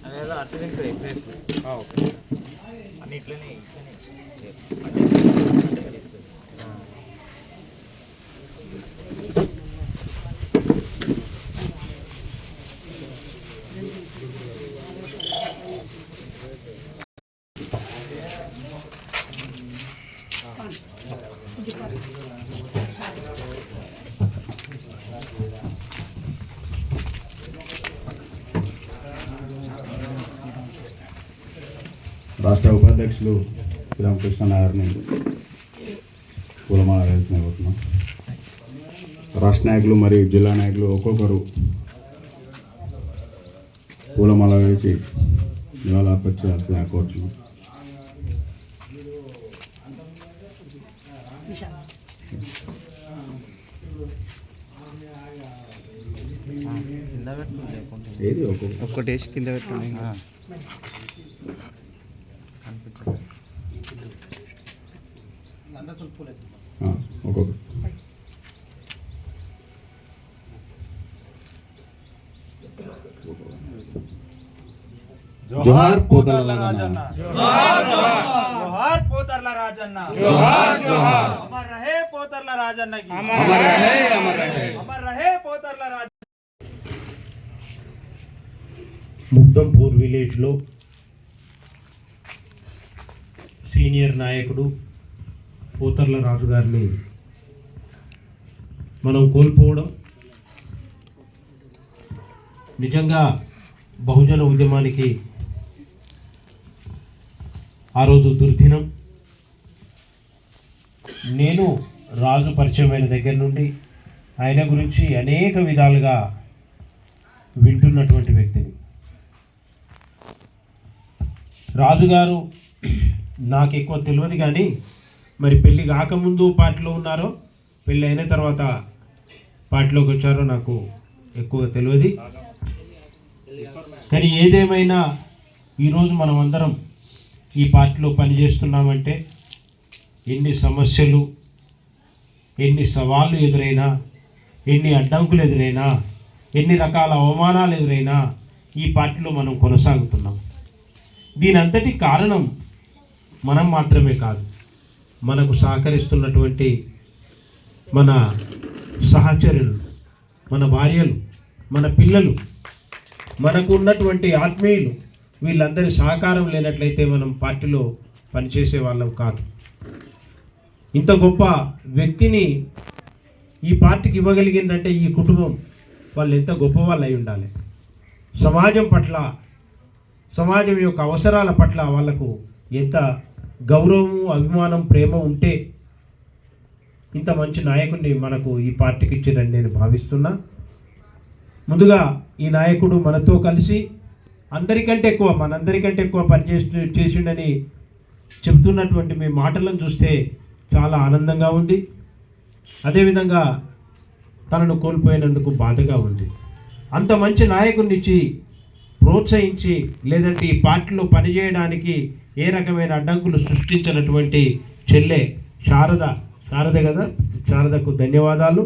అదేదో అట్లనే ప్లేస్ అన్ని ఇట్లనే రాష్ట్ర ఉపాధ్యక్షులు శ్రీరామకృష్ణ గారిని పూలమాల వేసిన కోరుతున్నాం. రాష్ట్ర నాయకులు మరియు జిల్లా నాయకులు ఒక్కొక్కరు పూలమాల వేసి నివాళులర్పించాల్సిందిగా కోరుతున్నాం. ఏది ఒక్కటి కింద పెట్టండి. ఒక్కొక్కరు జోహార్ పోతర్ల రాజన్న, జోహార్ పోతర్ల రాజన్న, జోహార్ జోహార్. అమర్ రహే పోతర్ల రాజన్న కి, అమర్ రహే, అమర్ రహే, అమర్ రహే పోతర్ల రాజన్న. ముక్తంపూర్ విలేజ్లో సీనియర్ నాయకుడు పోతర్ల రాజు గారిని మనం కోల్పోవడం నిజంగా బహుజన ఉద్యమానికి ఆ రోజు దుర్దినం. నేను రాజు పరిచయమైన దగ్గర నుండి ఆయన గురించి అనేక విధాలుగా వింటున్నటువంటి వ్యక్తిని. రాజుగారు నాకు ఎక్కువ తెలియదు, కానీ మరి పెళ్ళి కాకముందు పార్టీలో ఉన్నారో పెళ్ళి అయిన తర్వాత పార్టీలోకి వచ్చారో నాకు ఎక్కువ తెలియదు. కానీ ఏదేమైనా ఈరోజు మనం అందరం ఈ పార్టీలో పనిచేస్తున్నామంటే ఎన్ని సమస్యలు, ఎన్ని సవాళ్ళు ఎదురైనా, ఎన్ని అడ్డంకులు ఎదురైనా, ఎన్ని రకాల అవమానాలు ఎదురైనా ఈ పార్టీలో మనం కొనసాగుతున్నాం. దీని అంతటి కారణం మనం మాత్రమే కాదు, మనకు సహకరిస్తున్నటువంటి మన సహచరులు, మన భార్యలు, మన పిల్లలు, మనకు ఉన్నటువంటి ఆత్మీయులు, వీళ్ళందరి సహకారం లేనట్లయితే మనం పార్టీలో పనిచేసే వాళ్ళం కాదు. ఇంత గొప్ప వ్యక్తిని ఈ పార్టీకి ఇవ్వగలిగిందంటే ఈ కుటుంబం వాళ్ళు ఎంత గొప్ప వాళ్ళు అయి ఉండాలి. సమాజం పట్ల, సమాజం యొక్క అవసరాల పట్ల వాళ్ళకు ఎంత గౌరవం, అభిమానం, ప్రేమ ఉంటే ఇంత మంచి నాయకుడిని మనకు ఈ పార్టీకి ఇచ్చారని నేను భావిస్తున్నా. ముందుగా ఈ నాయకుడు మనతో కలిసి అందరికంటే ఎక్కువ, మనందరికంటే ఎక్కువ చేసిండని చెబుతున్నటువంటి మీ మాటలను చూస్తే చాలా ఆనందంగా ఉంది. అదేవిధంగా తనను కోల్పోయినందుకు బాధగా ఉంది. అంత మంచి నాయకుడిని ఇచ్చి ప్రోత్సహించి, లేదంటే ఈ పార్టీలో పనిచేయడానికి ఏ రకమైన అడ్డంకులు సృష్టించినటువంటి చెల్లె శారద కదా, శారదకు ధన్యవాదాలు.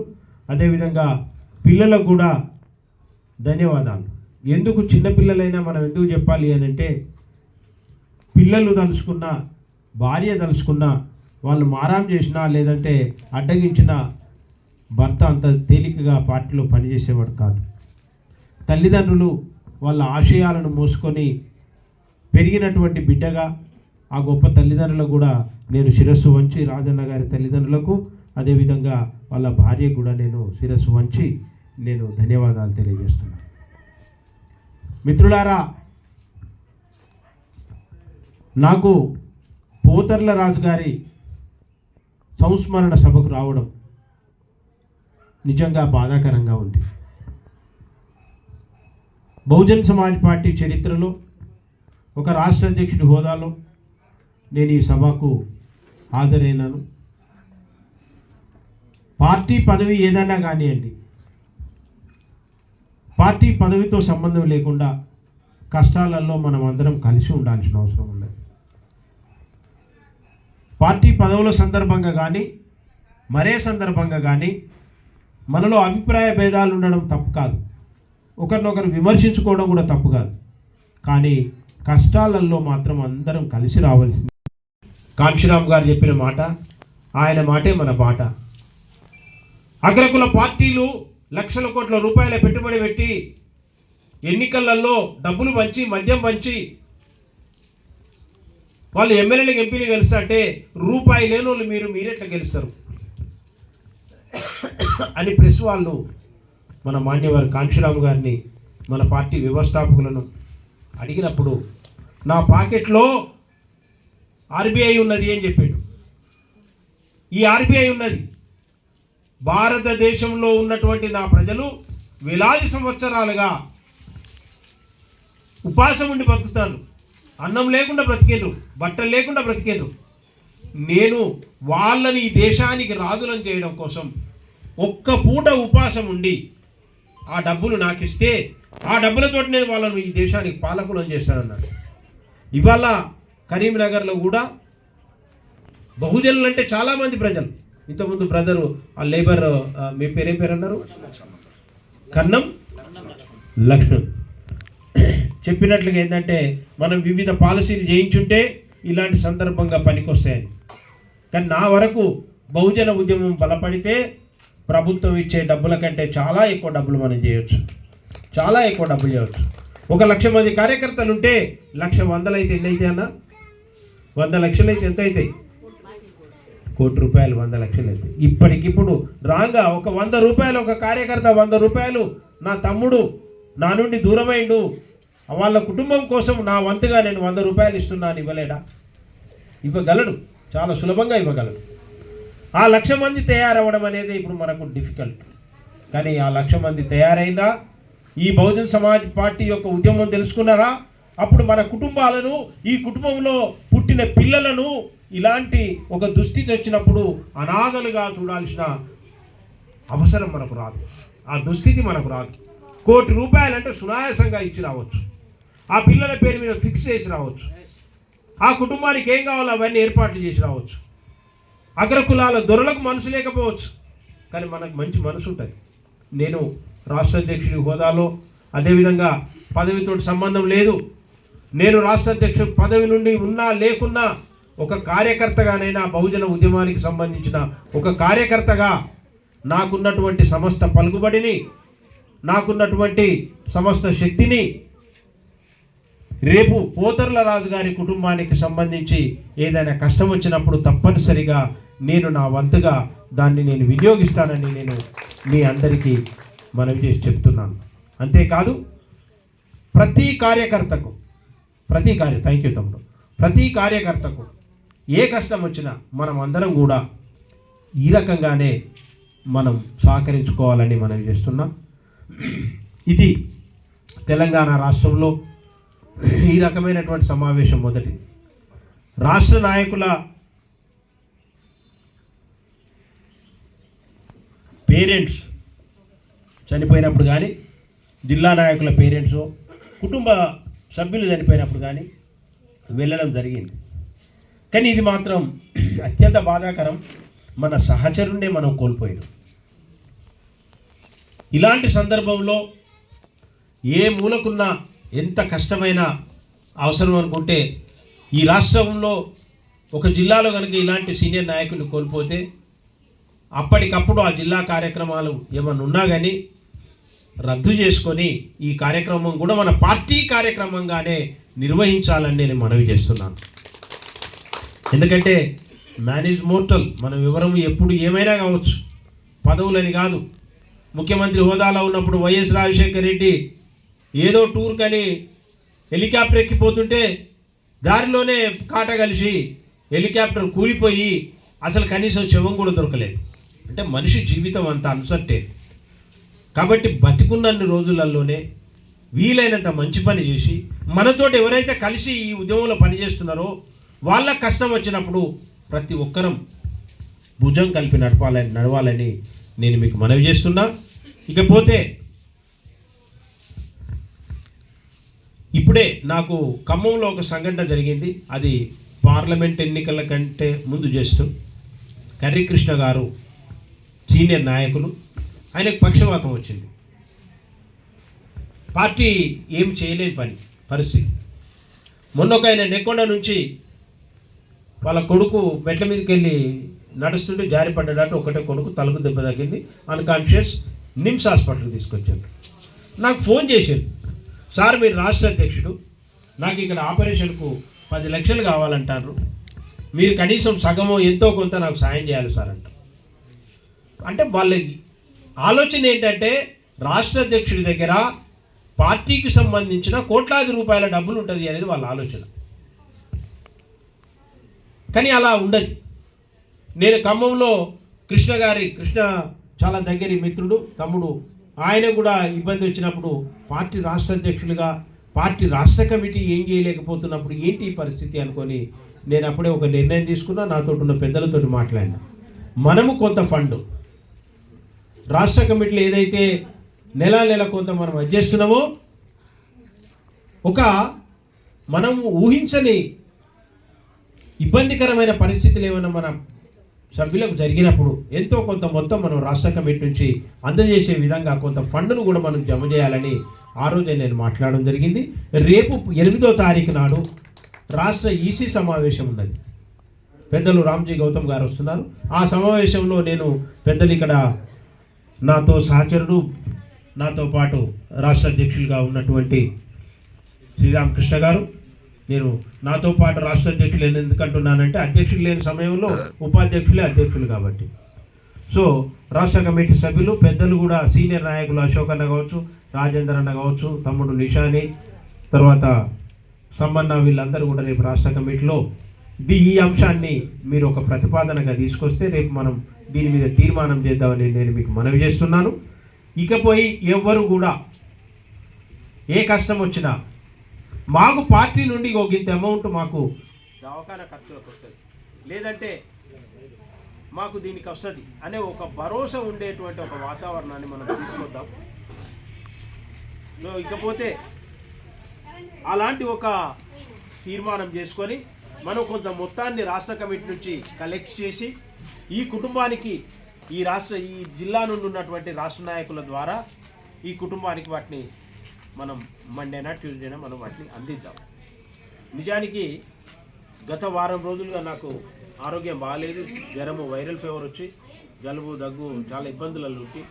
అదేవిధంగా పిల్లలకు కూడా ధన్యవాదాలు. ఎందుకు చిన్నపిల్లలైనా మనం ఎందుకు చెప్పాలి అని అంటే, పిల్లలు తలుచుకున్నా, భార్య తలుచుకున్నా, వాళ్ళు మారాం చేసినా లేదంటే అడ్డగించిన భర్త అంత తేలికగా పార్టీలో పనిచేసేవాడు కాదు. తల్లిదండ్రులు వాళ్ళ ఆశయాలను మోసుకొని పెరిగినటువంటి బిడ్డగా ఆ గొప్ప తల్లిదండ్రులకు కూడా నేను శిరస్సు వంచి, రాజన్న గారి తల్లిదండ్రులకు, అదేవిధంగా వాళ్ళ భార్యకు కూడా నేను శిరస్సు వంచి నేను ధన్యవాదాలు తెలియజేస్తున్నాను. మిత్రులారా, నాకు పోతర్ల రాజు గారి సంస్మరణ సభకు రావడం నిజంగా బాధాకరంగా ఉంది. బహుజన్ సమాజ్ పార్టీ చరిత్రలో ఒక రాష్ట్ర అధ్యక్షుడి హోదాలో నేను ఈ సభకు హాజరైనాను. పార్టీ పదవి ఏదైనా కానివ్వండి, పార్టీ పదవితో సంబంధం లేకుండా కష్టాలలో మనం అందరం కలిసి ఉండాల్సిన అవసరం ఉన్నది. పార్టీ పదవుల సందర్భంగా కానీ మరే సందర్భంగా కానీ మనలో అభిప్రాయ భేదాలు ఉండడం తప్పు కాదు, ఒకరినొకరు విమర్శించుకోవడం కూడా తప్పు కాదు. కానీ కష్టాలలో మాత్రం అందరం కలిసి రావాల్సింది. కాంశీరామ్ గారు చెప్పిన మాట, ఆయన మాటే మన బాట. అగ్రకుల పార్టీలు లక్షల కోట్ల రూపాయల పెట్టుబడి పెట్టి ఎన్నికలలో డబ్బులు పంచి మద్యం పంచి వాళ్ళు ఎమ్మెల్యేలకు ఎంపీలు గెలుస్తారంటే రూపాయి లేని వాళ్ళు మీరెట్లా గెలుస్తారు అని ప్రెస్ వాళ్ళు మన మాన్యవారు కాంశీరామ్ గారిని, మన పార్టీ వ్యవస్థాపకులను అడిగినప్పుడు నా పాకెట్లో ఆర్బీఐ ఉన్నది అని చెప్పాడు. ఈ ఆర్బీఐ ఉన్నది, భారతదేశంలో ఉన్నటువంటి నా ప్రజలు వేలాది సంవత్సరాలుగా ఉపాసం ఉండి బతుకుతాను, అన్నం లేకుండా బ్రతికేండ్రు, బట్టలు లేకుండా బ్రతికేండ్రు. నేను వాళ్ళని ఈ దేశానికి రాజులను చేయడం కోసం ఒక్క పూట ఉపాసం ఉండి ఆ డబ్బులు నాకు ఇస్తే ఆ డబ్బులతో నేను వాళ్ళను ఈ దేశానికి పాలకులను చేస్తానన్నాడు. ఇవాళ కరీంనగర్లో కూడా బహుజనులు అంటే చాలామంది ప్రజలు, ఇంతకుముందు బ్రదరు ఆ లేబర్ మీ పేరేం పేరు అన్నారు, కన్నం లక్ష్మణ్ చెప్పినట్లుగా ఏంటంటే మనం వివిధ పాలసీలు చేయించుంటే ఇలాంటి సందర్భంగా పనికొస్తాయని. కానీ నా వరకు బహుజన ఉద్యమం బలపడితే ప్రభుత్వం ఇచ్చే డబ్బుల కంటే చాలా ఎక్కువ డబ్బులు మనం చేయవచ్చు, చాలా ఎక్కువ డబ్బులు చేయవచ్చు. 1,00,000 మంది కార్యకర్తలు ఉంటే 1,00,000 అయితే ఎన్ని అయితే అన్న, 100 లక్షలు అయితే ఎంత అవుతాయి, 1 కోటి రూపాయలు 100 లక్షలు అయితే. ఇప్పటికిప్పుడు రాగా ఒక 100 రూపాయలు, ఒక కార్యకర్త 100 రూపాయలు నా తమ్ముడు నా నుండి దూరమైండు, వాళ్ళ కుటుంబం కోసం నా వంతుగా నేను 100 రూపాయలు ఇస్తున్నాను, ఇవ్వలేడా? ఇవ్వగలడు, చాలా సులభంగా ఇవ్వగలడు. ఆ 1,00,000 మంది తయారవ్వడం అనేది ఇప్పుడు మనకు డిఫికల్ట్. కానీ ఆ 1,00,000 మంది తయారైనా ఈ బహుజన్ సమాజ్ పార్టీ యొక్క ఉద్యమం తెలుసుకున్నారా? అప్పుడు మన కుటుంబాలను, ఈ కుటుంబంలో పుట్టిన పిల్లలను ఇలాంటి ఒక దుస్థితి వచ్చినప్పుడు అనాథలుగా చూడాల్సిన అవసరం మనకు రాదు, ఆ దుస్థితి మనకు రాదు. 1 కోటి రూపాయలంటే సునాయాసంగా ఇచ్చి రావచ్చు, ఆ పిల్లల పేరు మీద ఫిక్స్ చేసి రావచ్చు, ఆ కుటుంబానికి ఏం కావాలో అవన్నీ ఏర్పాట్లు చేసి రావచ్చు. అగ్రకులాల దొరలకు మనసు లేకపోవచ్చు, కానీ మనకు మంచి మనసు ఉంటుంది. నేను రాష్ట్ర అధ్యక్షుడి హోదాలో, అదేవిధంగా పదవితో సంబంధం లేదు, నేను రాష్ట్ర అధ్యక్షుడి పదవి నుండి ఉన్నా లేకున్నా ఒక కార్యకర్తగానైనా బహుజన ఉద్యమానికి సంబంధించిన ఒక కార్యకర్తగా నాకున్నటువంటి సమస్త పలుకుబడిని, నాకున్నటువంటి సమస్త శక్తిని రేపు పోతర్ల రాజు గారి కుటుంబానికి సంబంధించి ఏదైనా కష్టం వచ్చినప్పుడు తప్పనిసరిగా నేను నా వంతుగా దాన్ని నేను వినియోగిస్తానని నేను మీ అందరికీ మనవి చేసి చెప్తున్నాను. అంతేకాదు ప్రతి కార్యకర్తకు థ్యాంక్ యూ తమ్ముడు, ప్రతి కార్యకర్తకు ఏ కష్టం వచ్చినా మనం అందరం కూడా ఈ రకంగానే మనం సహకరించుకోవాలని మనవి చేస్తున్నాం. ఇది తెలంగాణ రాష్ట్రంలో ఈ రకమైనటువంటి సమావేశం మొదటి. రాష్ట్ర నాయకుల పేరెంట్స్ చనిపోయినప్పుడు కానీ, జిల్లా నాయకుల పేరెంట్స్ కుటుంబ సభ్యులు చనిపోయినప్పుడు కానీ వెళ్ళడం జరిగింది. కానీ ఇది మాత్రం అత్యంత బాధాకరం, మన సహచరుణ్ణే మనం కోల్పోయాం. ఇలాంటి సందర్భంలో ఏ మూలకున్నా ఎంత కష్టమైన అవసరం అనుకుంటే ఈ రాష్ట్రంలో ఒక జిల్లాలో కనుక ఇలాంటి సీనియర్ నాయకుడిని కోల్పోతే అప్పటికప్పుడు ఆ జిల్లా కార్యక్రమాలు ఏమన్నా ఉన్నా కానీ రద్దు చేసుకొని ఈ కార్యక్రమం కూడా మన పార్టీ కార్యక్రమంగానే నిర్వహించాలని నేను మనవి చేస్తున్నాను. ఎందుకంటే మ్యాన్ ఈజ్ మోర్టల్, మనం వివరం ఎప్పుడు ఏమైనా కావచ్చు, పదవులని కాదు. ముఖ్యమంత్రి హోదాలో ఉన్నప్పుడు వైఎస్ రాజశేఖర రెడ్డి ఏదో టూర్ కని హెలికాప్టర్ ఎక్కిపోతుంటే దారిలోనే కాట కలిసి హెలికాప్టర్ కూలిపోయి అసలు కనీసం శవం కూడా దొరకలేదు. అంటే మనిషి జీవితం అంత అన్సర్టైన్. కాబట్టి బతికున్నన్ని రోజులలోనే వీలైనంత మంచి పని చేసి మనతోటి ఎవరైతే కలిసి ఈ ఉద్యమంలో పనిచేస్తున్నారో వాళ్ళ కష్టం వచ్చినప్పుడు ప్రతి ఒక్కరం భుజం కలిపి నడవాలని నేను మీకు మనవి చేస్తున్నా. ఇకపోతే ఇప్పుడే నాకు ఖమ్మంలో ఒక సంఘటన జరిగింది. అది పార్లమెంట్ ఎన్నికల కంటే ముందు చేస్తూ కర్రీ కృష్ణ గారు సీనియర్ నాయకులు, ఆయనకు పక్షవాతం వచ్చింది. పార్టీ ఏం చేయలేని పరిస్థితి. మొన్న ఒక ఆయన నెక్కొండ నుంచి వాళ్ళ కొడుకు మెట్ల మీదకి వెళ్ళి నడుస్తుంటే జారి పడ్డట్టు ఒకటే కొడుకు తలకు దెబ్బ తగ్గింది, అన్కాన్షియస్. నిమ్స్ హాస్పిటల్కి తీసుకొచ్చారు. నాకు ఫోన్ చేశారు, సార్ మీరు రాష్ట్ర అధ్యక్షుడు, నాకు ఇక్కడ ఆపరేషన్కు 10 లక్షలు కావాలంటారు, మీరు కనీసం సగమో ఎంతో కొంత నాకు సాయం చేయాలి సార్ అంట. అంటే వాళ్ళ ఆలోచన ఏంటంటే రాష్ట్ర అధ్యక్షుడి దగ్గర పార్టీకి సంబంధించిన కోట్లాది రూపాయల డబ్బులు ఉంటుంది అనేది వాళ్ళ ఆలోచన. కానీ అలా ఉండదు. నేను ఖమ్మంలో కృష్ణ చాలా దగ్గరి మిత్రుడు, తమ్ముడు, ఆయన కూడా ఇబ్బంది వచ్చినప్పుడు పార్టీ రాష్ట్ర అధ్యక్షులుగా పార్టీ రాష్ట్ర కమిటీ ఏం చేయలేకపోతున్నప్పుడు ఏంటి ఈ పరిస్థితి అనుకొని నేను అప్పుడే ఒక నిర్ణయం తీసుకున్నా. నాతో ఉన్న పెద్దలతో మాట్లాడినా, మనము కొంత ఫండ్ రాష్ట్ర కమిటీలో ఏదైతే నెల కొంత మనం చేస్తున్నామో, ఒక మనం ఊహించని ఇబ్బందికరమైన పరిస్థితులు ఏమైనా మన సభ్యులకు జరిగినప్పుడు ఎంతో కొంత మొత్తం మనం రాష్ట్ర కమిటీ నుంచి అందజేసే విధంగా కొంత ఫండ్ను కూడా మనం జమ చేయాలని ఆ రోజే నేను మాట్లాడడం జరిగింది. రేపు 8వ తారీఖు నాడు రాష్ట్ర ఈసీ సమావేశం ఉన్నది. పెద్దలు రామ్జీ గౌతమ్ గారు వస్తున్నారు. ఆ సమావేశంలో నేను పెద్దలు ఇక్కడ నాతో సహచరుడు, నాతో పాటు రాష్ట్ర అధ్యక్షులుగా ఉన్నటువంటి శ్రీరామకృష్ణ గారు, నేను నాతో పాటు రాష్ట్ర అధ్యక్షులు ఎందుకంటున్నానంటే అధ్యక్షులు లేని సమయంలో ఉపాధ్యక్షులే అధ్యక్షులు కాబట్టి. సో రాష్ట్ర కమిటీ సభ్యులు పెద్దలు కూడా సీనియర్ నాయకులు అశోక్ అన్న కావచ్చు, రాజేందర్ అన్న కావచ్చు, తమ్ముడు నిషాని, తర్వాత సమ్మన్న, వీళ్ళందరూ కూడా రేపు రాష్ట్ర కమిటీలో ఈ అంశాన్ని మీరు ఒక ప్రతిపాదనగా తీసుకొస్తే రేపు మనం దీని మీద తీర్మానం చేద్దామని నేను మీకు మనవి చేస్తున్నాను. ఇకపోయి ఎవ్వరు కూడా ఏ కష్టం వచ్చినా మాకు పార్టీ నుండి ఒక ఇంత అమౌంట్ మాకు దవాఖాన ఖర్చులకు వస్తుంది, లేదంటే మాకు దీనికి వస్తుంది అనే ఒక భరోసా ఉండేటువంటి ఒక వాతావరణాన్ని మనం తీసుకొద్దాం. ఇకపోతే అలాంటి ఒక తీర్మానం చేసుకొని మనం కొంత మొత్తాన్ని రాష్ట్ర కమిటీ నుంచి కలెక్ట్ చేసి ఈ కుటుంబానికి ఈ జిల్లా నుండి ఉన్నటువంటి రాష్ట్ర నాయకుల ద్వారా ఈ కుటుంబానికి వాటిని మనం మండేనా ట్యూస్డేనా మనం వాటిని అందిద్దాం. నిజానికి గత వారం రోజులుగా నాకు ఆరోగ్యం బాగాలేదు, జ్వరము, వైరల్ ఫీవర్ వచ్చి జలుబు, దగ్గు, చాలా ఇబ్బందులలో ఉండి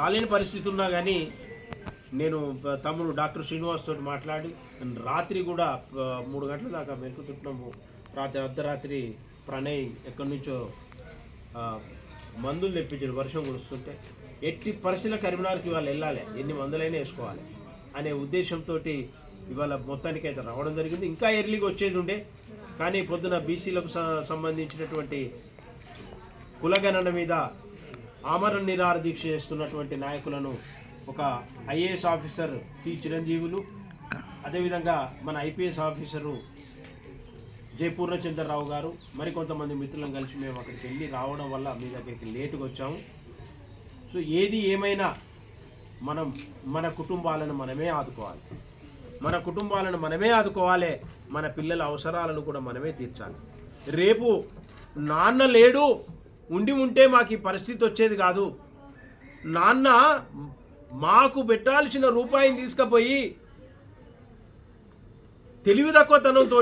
రాలేని పరిస్థితి ఉన్నా కానీ నేను తమ్ముడు డాక్టర్ శ్రీనివాస్ తోటి మాట్లాడి రాత్రి కూడా 3 గంటల దాకా మెలుకుతున్నాము. అర్ధరాత్రి ప్రణయ్ ఎక్కడి నుంచో మందులు తెప్పించాడు, వర్షం కురుస్తుంటే ఎట్టి పరిస్థితుల కరీంనగర్కి ఇవాళ వెళ్ళాలి, ఎన్ని మందులైనా వేసుకోవాలి అనే ఉద్దేశంతో ఇవాళ మొత్తానికి అయితే రావడం జరిగింది. ఇంకా ఎర్లీగా వచ్చేది ఉండే కానీ పొద్దున బీసీలకు సంబంధించినటువంటి కులగణన మీద ఆమరణ నిరాహార దీక్ష చేస్తున్నటువంటి నాయకులను ఒక ఐఏఎస్ ఆఫీసర్ పి చిరంజీవులు, అదేవిధంగా మన ఐపీఎస్ ఆఫీసరు జయపూర్ణచంద్రరావు గారు, మరికొంతమంది మిత్రులను కలిసి మేము అక్కడికి వెళ్ళి రావడం వల్ల మీ దగ్గరికి లేటుగా వచ్చాము. సో ఏది ఏమైనా మనం మన కుటుంబాలను మనమే ఆదుకోవాలి, మన పిల్లల అవసరాలను కూడా మనమే తీర్చాలి. రేపు నాన్న లేడు, ఉంటే మాకు ఈ పరిస్థితి వచ్చేది కాదు. నాన్న మాకు పెట్టాల్సిన రూపాయిని తీసుకుపోయి తెలివి తక్కువతనంతో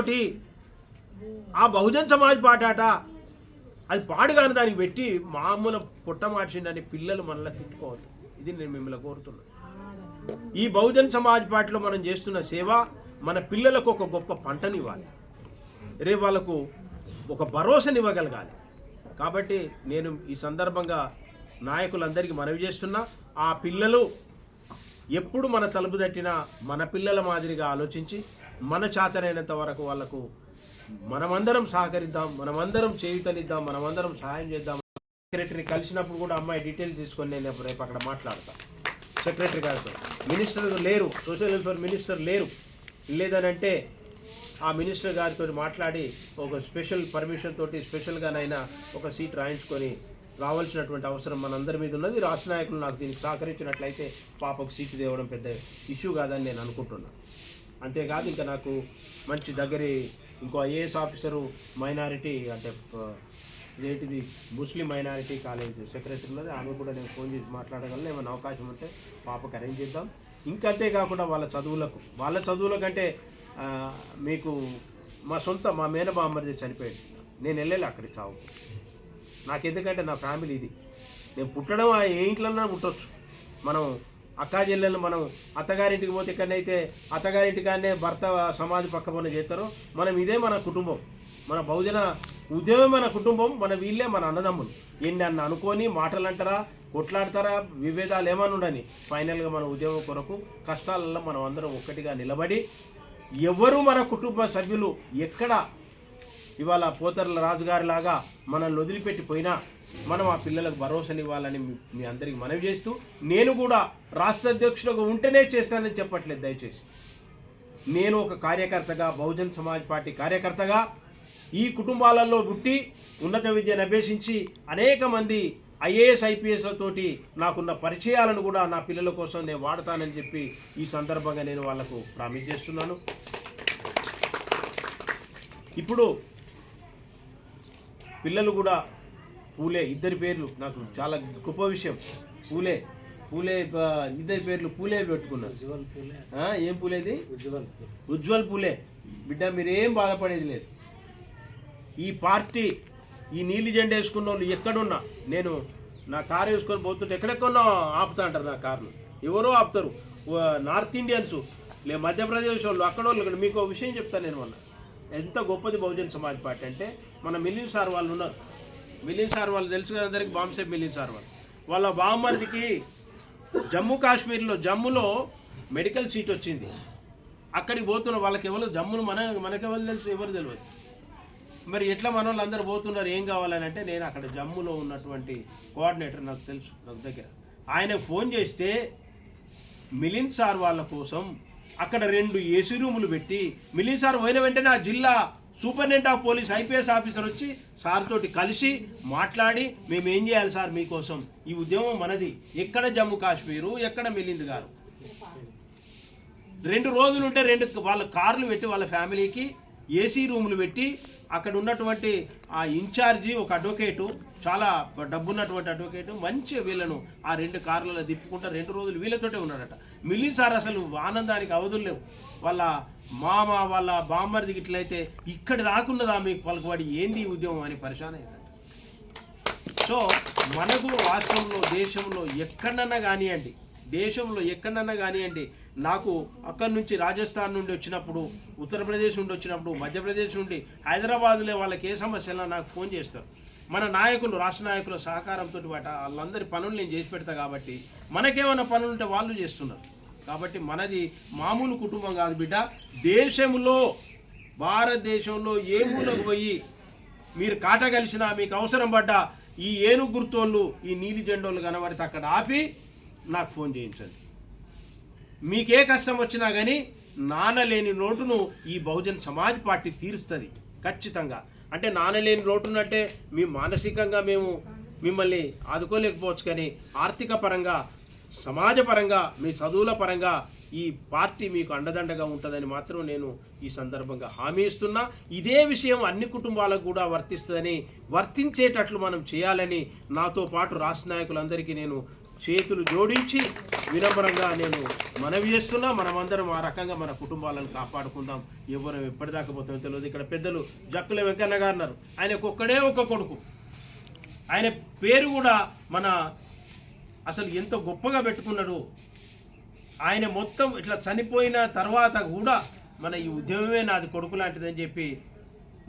ఆ బహుజన్ సమాజ్ పాటాట అది పాడుగాని దానికి పెట్టి మామూలు పుట్ట మార్చిండని పిల్లలు మనల్ని తిట్టుకోవద్దు. ఇది నేను మిమ్మల్ని కోరుతున్నాను. ఈ బహుజన్ సమాజ్ పార్టీలో మనం చేస్తున్న సేవ మన పిల్లలకు ఒక గొప్ప పంటనివ్వాలి, రేపు వాళ్ళకు ఒక భరోసానివ్వగలగాలి. కాబట్టి నేను ఈ సందర్భంగా నాయకులందరికీ మనవి చేస్తున్నా, ఆ పిల్లలు ఎప్పుడు మన తలుపు తట్టినా మన పిల్లల మాదిరిగా ఆలోచించి మన చేతనైనంత వరకు వాళ్ళకు మనమందరం సహకరిద్దాం, మనమందరం చేయుతనిద్దాం, మనమందరం సహాయం చేద్దాం. సెక్రటరీ కలిసినప్పుడు కూడా అమ్మాయి డీటెయిల్స్ తీసుకొని నేను రేపు అక్కడ మాట్లాడతాను సెక్రటరీ గారితో. మినిస్టర్ లేరు, సోషల్ వెల్ఫేర్ మినిస్టర్ లేరు, లేదనంటే ఆ మినిస్టర్ గారితో మాట్లాడి ఒక స్పెషల్ పర్మిషన్ తోటి స్పెషల్గానైనా ఒక సీట్ రాయించుకొని రావాల్సినటువంటి అవసరం మనందరి మీద ఉన్నది. రాష్ట్ర నాయకులు నాకు దీనికి సహకరించినట్లయితే పాపకు సీటు తేవడం పెద్ద ఇష్యూ కాదని నేను అనుకుంటున్నాను. అంతేకాదు ఇంకా నాకు మంచి దగ్గరి ఇంకో ఐఏఎస్ ఆఫీసరు మైనారిటీ అంటే ఏంటిది ముస్లిం మైనారిటీ కాలేజ్ సెక్రటరీ ఉన్నది, ఆమె కూడా నేను ఫోన్ చేసి మాట్లాడగలను. ఏమైనా అవకాశం ఉంటే పాపకు అరేంజ్ చేద్దాం. ఇంకా అంతేకాకుండా వాళ్ళ చదువులకంటే మీకు మా మేనబామ్మరిది చనిపోయాడు, నేను వెళ్ళాలి అక్కడికి చావు. నాకు ఎందుకంటే నా ఫ్యామిలీ ఇది, నేను పుట్టడం ఏ ఇంట్లోనా పుట్టవచ్చు. మనం అక్కా చెల్లెలను మనం అత్తగారింటికి పోతే ఎక్కడైతే అత్తగారింటికానే భర్త సమాధి పక్క పని చేస్తారో మనం ఇదే మన కుటుంబం, మన బహుజన ఉద్యమం మన కుటుంబం, మన వీళ్ళే మన అన్నదమ్ములు. ఎన్ని అన్న అనుకొని మాటలు అంటారా, కొట్లాడతారా, విభేదాలు ఏమని ఉండని ఫైనల్గా మన ఉద్యమం కొరకు కష్టాలలో మనం అందరం ఒక్కటిగా నిలబడి ఎవరు మన కుటుంబ సభ్యులు ఎక్కడ ఇవాళ పోతర్ల రాజుగారి లాగా మనల్ని వదిలిపెట్టిపోయినా మనం ఆ పిల్లలకు భరోసానివ్వాలని మీ అందరికీ మనవి చేస్తూ, నేను కూడా రాష్ట్ర అధ్యక్షుడుగా ఉంటేనే చేస్తానని చెప్పట్లేదు. దయచేసి నేను ఒక కార్యకర్తగా, బహుజన్ సమాజ్ పార్టీ కార్యకర్తగా ఈ కుటుంబాలలో పుట్టి ఉన్నత విద్యను అభ్యసించి అనేక మంది ఐఏఎస్ ఐపీఎస్లతోటి నాకున్న పరిచయాలను కూడా నా పిల్లల కోసం నేను వాడతానని చెప్పి ఈ సందర్భంగా నేను వాళ్లకు ప్రామిస్ చేస్తున్నాను. ఇప్పుడు పిల్లలు కూడా పూలే ఇద్దరి పేర్లు నాకు చాలా గొప్ప విషయం. పూలే ఇద్దరి పేర్లు పూలే పెట్టుకున్నారు. ఏం పూలేది? ఉజ్వల్ పూలే. బిడ్డ మీరేం బాధపడేది లేదు. ఈ పార్టీ ఈ నీలి జెండా వేసుకున్న వాళ్ళు ఎక్కడున్నా, నేను నా కారు వేసుకొని పోతుంటే ఎక్కడెక్కడో ఆపుతా అంటారు నా కార్లు, ఎవరో ఆపుతారు. నార్త్ ఇండియన్స్ మధ్యప్రదేశ్ వాళ్ళు అక్కడ వాళ్ళు. మీకు ఒక విషయం చెప్తాను నేను. మొన్న ఎంత గొప్పది బహుజన్ సమాజ్ పార్టీ అంటే, మన మిలియన్ సార్ వాళ్ళు ఉన్నారు. మిలియన్ సార్ వాళ్ళు తెలుసు కదా అందరికి, బాంబే మిలియన్ సార్ వాళ్ళ బామ్మర్దికి జమ్ములో మెడికల్ సీట్ వచ్చింది. అక్కడికి పోతున్న వాళ్ళకి ఎవరు జమ్మును మనకెవరు తెలుసు, ఎవరు తెలియదు. మరి ఎట్లా మన వాళ్ళు అందరు పోతున్నారు, ఏం కావాలని అంటే, నేను అక్కడ జమ్ములో ఉన్నటువంటి కోఆర్డినేటర్ నాకు తెలుసు, నాకు దగ్గర. ఆయన ఫోన్ చేస్తే మిలియన్ సార్ వాళ్ళ కోసం అక్కడ 2 ఏసీ రూములు పెట్టి, మిలియన్ సార్ పోయిన వెంటనే ఆ జిల్లా superintendent of police IPS officer వచ్చి సార్ తోటి కలిసి మాట్లాడి, మేము ఏం చేయాలి సార్ మీకోసం, ఈ ఉద్యమం మనది, ఎక్కడ జమ్మూ కాశ్మీరు, ఎక్కడ మిలింద్ గారు. 2 రోజులు ఉంటే 2 వాళ్ళ కార్లు పెట్టి వాళ్ళ ఫ్యామిలీకి ఏసీ రూములు పెట్టి, అక్కడ ఉన్నటువంటి ఆ ఇన్ఛార్జి ఒక అడ్వకేటు, చాలా డబ్బున్నటువంటి అడ్వకేటు, మంచి వీళ్ళను ఆ 2 కార్లలో తిప్పుకుంటా 2 రోజులు వీళ్ళతోటే ఉన్నాడట. మిలియన్ సార్ అసలు ఆనందానికి అవధులు లేవు. వాళ్ళ మామ వాళ్ళ బామ్మర్దికి ఇట్లయితే ఇక్కడ దాకున్నదా మీకు పలుకుబడి, ఏంది ఉద్యమం అని పరిశాన్ అయ్యారు. సో మనకు రాష్ట్రంలో దేశంలో ఎక్కడన్నా కానివ్వండి, నాకు అక్కడి నుంచి రాజస్థాన్ నుండి వచ్చినప్పుడు, ఉత్తరప్రదేశ్ నుండి వచ్చినప్పుడు, మధ్యప్రదేశ్ నుండి హైదరాబాద్లో వాళ్ళకి ఏ సమస్యలా నాకు ఫోన్ చేస్తారు. మన నాయకులు, రాష్ట్ర నాయకుల సహకారంతో వాళ్ళందరి పనులు నేను చేసి పెడతా. కాబట్టి మనకేమైనా పనులు ఉంటే వాళ్ళు చేస్తున్నారు. కాబట్టి మనది మామూలు కుటుంబం కాదు బిడ్డ. దేశంలో, భారతదేశంలో ఏ మూలకు పోయి మీరు కాట కలిసినా, మీకు అవసరం పడ్డా, ఈ ఏనుగు గుర్తోళ్ళు, ఈ నీలి జెండోళ్ళు కనబడితే అక్కడ ఆపి నాకు ఫోన్ చేయించండి. మీకే కష్టం వచ్చినా కానీ నానలేని లోటును ఈ బహుజన్ సమాజ్ పార్టీ తీరుస్తుంది ఖచ్చితంగా. అంటే నానలేని లోటునంటే మీ మానసికంగా మేము మిమ్మల్ని ఆదుకోలేకపోవచ్చు, కానీ ఆర్థిక పరంగా, సమాజపరంగా, మీ చదువుల పరంగా ఈ పార్టీ మీకు అండదండగా ఉంటుందని మాత్రం నేను ఈ సందర్భంగా హామీ ఇస్తున్నా. ఇదే విషయం అన్ని కుటుంబాలకు కూడా వర్తిస్తుందని, వర్తించేటట్లు మనం చేయాలని నాతో పాటు రాష్ట్ర నాయకులందరికీ నేను చేతులు జోడించి వినమ్రంగా నేను మనవి చేస్తున్నా. మనమందరం ఆ రకంగా మన కుటుంబాలను కాపాడుకుందాం. ఎవరు ఎప్పటిదాకా పోతామో తెలియదు. ఇక్కడ పెద్దలు జక్కుల వెంకన్న గారు ఉన్నారు. ఆయనకు ఒక్కడే ఒక కొడుకు. ఆయన పేరు కూడా మన అసలు ఎంతో గొప్పగా పెట్టుకున్నాడు. ఆయన మొత్తం ఇట్లా చనిపోయిన తర్వాత కూడా మన ఈ ఉద్యమమే నాది కొడుకు లాంటిదని చెప్పి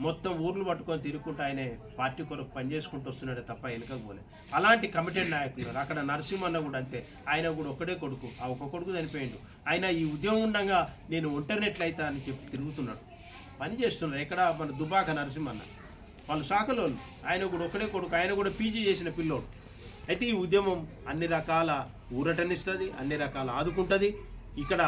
మొత్తం ఊర్లు పట్టుకొని తిరుగుకుంటూ ఆయన పార్టీ కొరకు పనిచేసుకుంటూ వస్తున్నాడే తప్ప వెనుకకు పోలే. అలాంటి కమిటెడ్ నాయకులు. అక్కడ నరసింహన్న కూడా అంతే, ఆయన కూడా ఒకడే కొడుకు, ఆ ఒక్క కొడుకు చనిపోయిండు. ఆయన ఈ ఉద్యమం ఉండగా నేను ఒంటరినట్లయితా అని చెప్పి తిరుగుతున్నాడు, పని చేస్తున్నాడు. ఎక్కడ మన దుబాక నరసింహన్న వాళ్ళు శాఖలోళ్ళు, ఆయన కూడా ఒకడే కొడుకు, ఆయన కూడా పీజీ చేసిన పిల్లోడు. అయితే ఈ ఉద్యమం అన్ని రకాల ఊరటనిస్తుంది, అన్ని రకాల ఆదుకుంటుంది. ఇక్కడ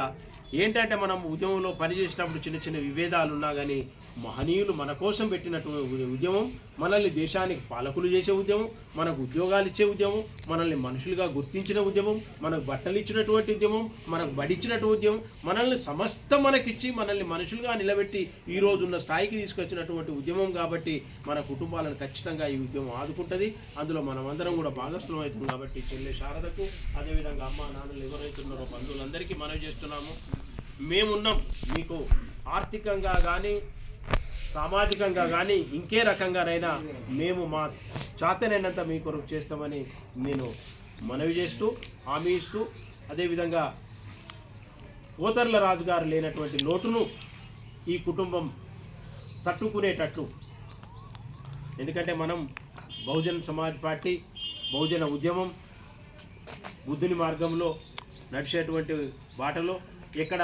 ఏంటంటే మనం ఉద్యమంలో పనిచేసినప్పుడు చిన్న చిన్న విభేదాలు ఉన్నా కానీ మహనీయులు మన కోసం పెట్టినటువంటి ఉద్యమం, మనల్ని దేశానికి పాలకులు చేసే ఉద్యమం, మనకు ఉద్యోగాలు ఇచ్చే ఉద్యమం, మనల్ని మనుషులుగా గుర్తించిన ఉద్యమం, మనకు బట్టలు ఇచ్చినటువంటి ఉద్యమం, మనకు బడిచ్చినటువంటి ఉద్యమం, మనల్ని సమస్తం మనకిచ్చి మనల్ని మనుషులుగా నిలబెట్టి ఈ రోజున్న స్థాయికి తీసుకొచ్చినటువంటి ఉద్యమం. కాబట్టి మన కుటుంబాలను ఖచ్చితంగా ఈ ఉద్యమం ఆదుకుంటుంది. అందులో మనం అందరం కూడా భాగస్వామ్యం అవుతుంది. కాబట్టి చెల్లె శారదకు, అదేవిధంగా అమ్మ నాన్నలు ఎవరైతే ఉన్నారో బంధువులందరికీ మనవి చేస్తున్నాము, మేమున్నాం. మీకు ఆర్థికంగా కానీ సామాజికంగా కానీ ఇంకే రకంగానైనా మేము మా చేతనైనంత మీ కొరకు చేస్తామని నేను మనవి చేస్తూ హామీ ఇస్తూ, అదేవిధంగా పోతర్ల రాజు గారు లేనటువంటి లోటును ఈ కుటుంబం తట్టుకునేటట్లు, ఎందుకంటే మనం బహుజన్ సమాజ్ పార్టీ, బహుజన ఉద్యమం, బుద్ధుని మార్గంలో నడిచేటువంటి బాటలో ఎక్కడ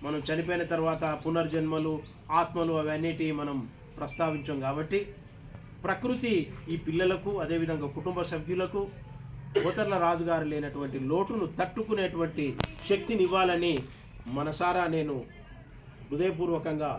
మనం చనిపోయిన తర్వాత పునర్జన్మలు, ఆత్మలు అవన్నిటి మనం ప్రస్తావించాం. కాబట్టి ప్రకృతి ఈ పిల్లలకు, అదేవిధంగా కుటుంబ సభ్యులకు పోతర్ల రాజుగారు లేనటువంటి లోటును తట్టుకునేటువంటి శక్తిని ఇవ్వాలని మనసారా నేను హృదయపూర్వకంగా